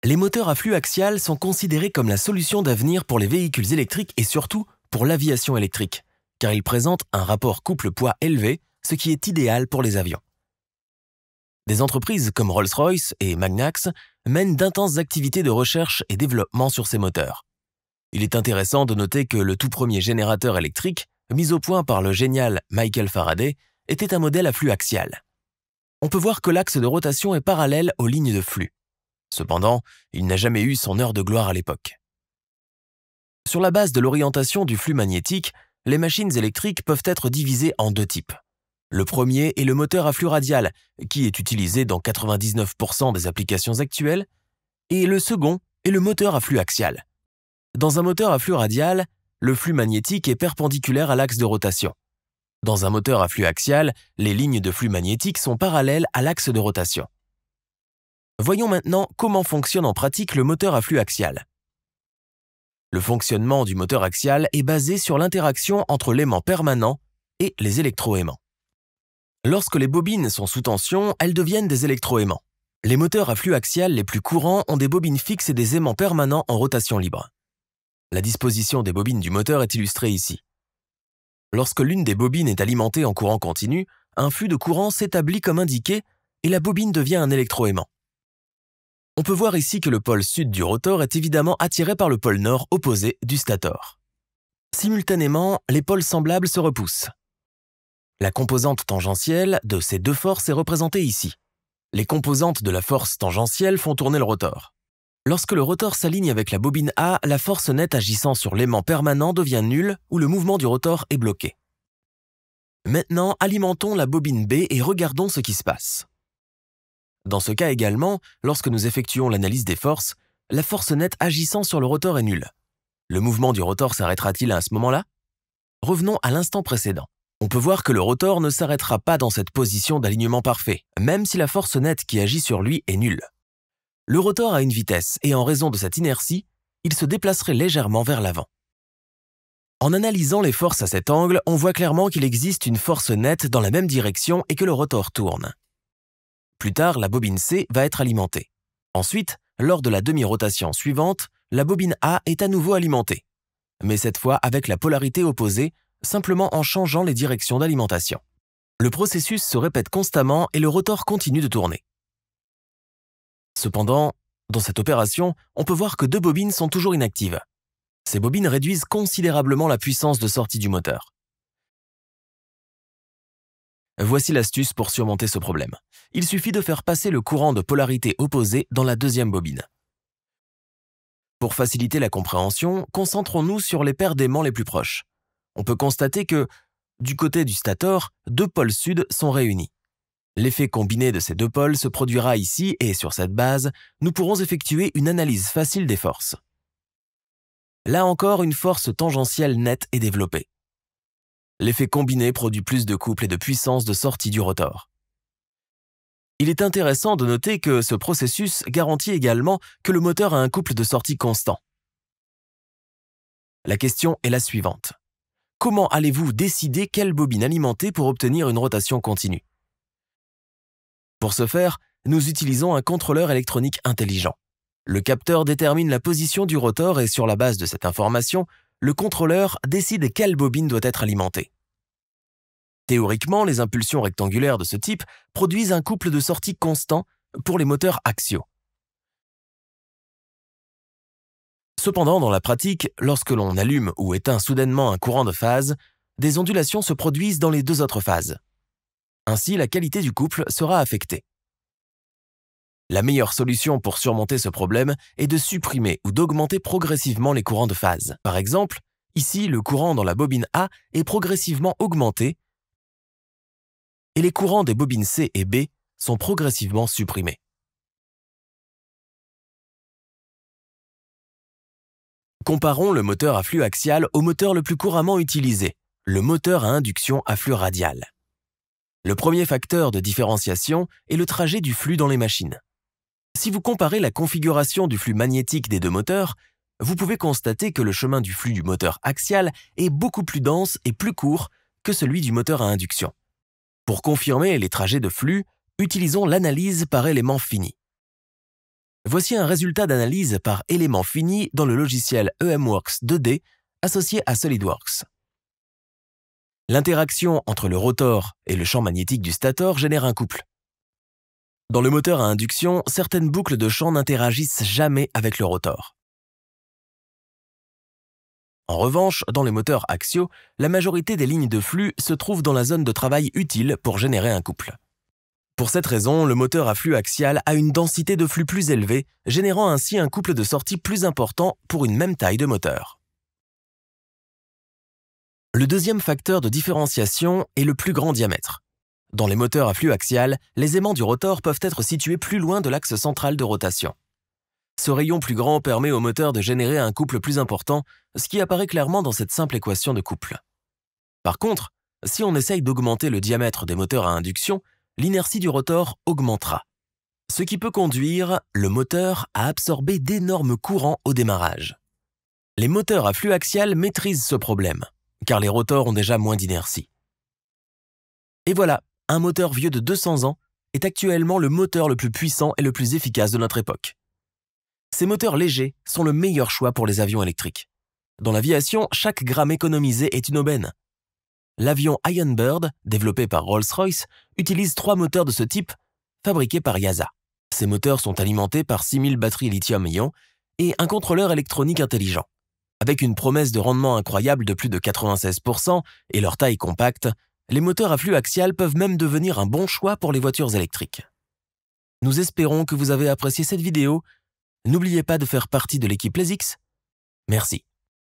Les moteurs à flux axial sont considérés comme la solution d'avenir pour les véhicules électriques et surtout pour l'aviation électrique, car ils présentent un rapport couple-poids élevé, ce qui est idéal pour les avions. Des entreprises comme Rolls-Royce et Magnax mènent d'intenses activités de recherche et développement sur ces moteurs. Il est intéressant de noter que le tout premier générateur électrique, mis au point par le génial Michael Faraday, était un modèle à flux axial. On peut voir que l'axe de rotation est parallèle aux lignes de flux. Cependant, il n'a jamais eu son heure de gloire à l'époque. Sur la base de l'orientation du flux magnétique, les machines électriques peuvent être divisées en deux types. Le premier est le moteur à flux radial, qui est utilisé dans 99% des applications actuelles, et le second est le moteur à flux axial. Dans un moteur à flux radial, le flux magnétique est perpendiculaire à l'axe de rotation. Dans un moteur à flux axial, les lignes de flux magnétique sont parallèles à l'axe de rotation. Voyons maintenant comment fonctionne en pratique le moteur à flux axial. Le fonctionnement du moteur axial est basé sur l'interaction entre l'aimant permanent et les électroaimants. Lorsque les bobines sont sous tension, elles deviennent des électroaimants. Les moteurs à flux axial les plus courants ont des bobines fixes et des aimants permanents en rotation libre. La disposition des bobines du moteur est illustrée ici. Lorsque l'une des bobines est alimentée en courant continu, un flux de courant s'établit comme indiqué et la bobine devient un électroaimant. On peut voir ici que le pôle sud du rotor est évidemment attiré par le pôle nord opposé du stator. Simultanément, les pôles semblables se repoussent. La composante tangentielle de ces deux forces est représentée ici. Les composantes de la force tangentielle font tourner le rotor. Lorsque le rotor s'aligne avec la bobine A, la force nette agissant sur l'aimant permanent devient nulle ou le mouvement du rotor est bloqué. Maintenant, alimentons la bobine B et regardons ce qui se passe. Dans ce cas également, lorsque nous effectuons l'analyse des forces, la force nette agissant sur le rotor est nulle. Le mouvement du rotor s'arrêtera-t-il à ce moment-là? Revenons à l'instant précédent. On peut voir que le rotor ne s'arrêtera pas dans cette position d'alignement parfait, même si la force nette qui agit sur lui est nulle. Le rotor a une vitesse et en raison de cette inertie, il se déplacerait légèrement vers l'avant. En analysant les forces à cet angle, on voit clairement qu'il existe une force nette dans la même direction et que le rotor tourne. Plus tard, la bobine C va être alimentée. Ensuite, lors de la demi-rotation suivante, la bobine A est à nouveau alimentée, mais cette fois avec la polarité opposée, simplement en changeant les directions d'alimentation. Le processus se répète constamment et le rotor continue de tourner. Cependant, dans cette opération, on peut voir que deux bobines sont toujours inactives. Ces bobines réduisent considérablement la puissance de sortie du moteur. Voici l'astuce pour surmonter ce problème. Il suffit de faire passer le courant de polarité opposée dans la deuxième bobine. Pour faciliter la compréhension, concentrons-nous sur les paires d'aimants les plus proches. On peut constater que, du côté du stator, deux pôles sud sont réunis. L'effet combiné de ces deux pôles se produira ici et sur cette base, nous pourrons effectuer une analyse facile des forces. Là encore, une force tangentielle nette est développée. L'effet combiné produit plus de couple et de puissance de sortie du rotor. Il est intéressant de noter que ce processus garantit également que le moteur a un couple de sortie constant. La question est la suivante. Comment allez-vous décider quelle bobine alimenter pour obtenir une rotation continue? Pour ce faire, nous utilisons un contrôleur électronique intelligent. Le capteur détermine la position du rotor et sur la base de cette information, le contrôleur décide quelle bobine doit être alimentée. Théoriquement, les impulsions rectangulaires de ce type produisent un couple de sortie constant pour les moteurs axiaux. Cependant, dans la pratique, lorsque l'on allume ou éteint soudainement un courant de phase, des ondulations se produisent dans les deux autres phases. Ainsi, la qualité du couple sera affectée. La meilleure solution pour surmonter ce problème est de supprimer ou d'augmenter progressivement les courants de phase. Par exemple, ici, le courant dans la bobine A est progressivement augmenté et les courants des bobines C et B sont progressivement supprimés. Comparons le moteur à flux axial au moteur le plus couramment utilisé, le moteur à induction à flux radial. Le premier facteur de différenciation est le trajet du flux dans les machines. Si vous comparez la configuration du flux magnétique des deux moteurs, vous pouvez constater que le chemin du flux du moteur axial est beaucoup plus dense et plus court que celui du moteur à induction. Pour confirmer les trajets de flux, utilisons l'analyse par éléments finis. Voici un résultat d'analyse par élément fini dans le logiciel EMWorks 2D associé à SolidWorks. L'interaction entre le rotor et le champ magnétique du stator génère un couple. Dans le moteur à induction, certaines boucles de champ n'interagissent jamais avec le rotor. En revanche, dans les moteurs axiaux, la majorité des lignes de flux se trouvent dans la zone de travail utile pour générer un couple. Pour cette raison, le moteur à flux axial a une densité de flux plus élevée, générant ainsi un couple de sortie plus important pour une même taille de moteur. Le deuxième facteur de différenciation est le plus grand diamètre. Dans les moteurs à flux axial, les aimants du rotor peuvent être situés plus loin de l'axe central de rotation. Ce rayon plus grand permet au moteur de générer un couple plus important, ce qui apparaît clairement dans cette simple équation de couple. Par contre, si on essaye d'augmenter le diamètre des moteurs à induction, l'inertie du rotor augmentera, ce qui peut conduire le moteur à absorber d'énormes courants au démarrage. Les moteurs à flux axial maîtrisent ce problème, car les rotors ont déjà moins d'inertie. Et voilà, un moteur vieux de 200 ans est actuellement le moteur le plus puissant et le plus efficace de notre époque. Ces moteurs légers sont le meilleur choix pour les avions électriques. Dans l'aviation, chaque gramme économisé est une aubaine. L'avion Iron Bird, développé par Rolls-Royce, utilise 3 moteurs de ce type, fabriqués par YASA. Ces moteurs sont alimentés par 6000 batteries lithium-ion et un contrôleur électronique intelligent. Avec une promesse de rendement incroyable de plus de 96% et leur taille compacte, les moteurs à flux axial peuvent même devenir un bon choix pour les voitures électriques. Nous espérons que vous avez apprécié cette vidéo. N'oubliez pas de faire partie de l'équipe Les X. Merci.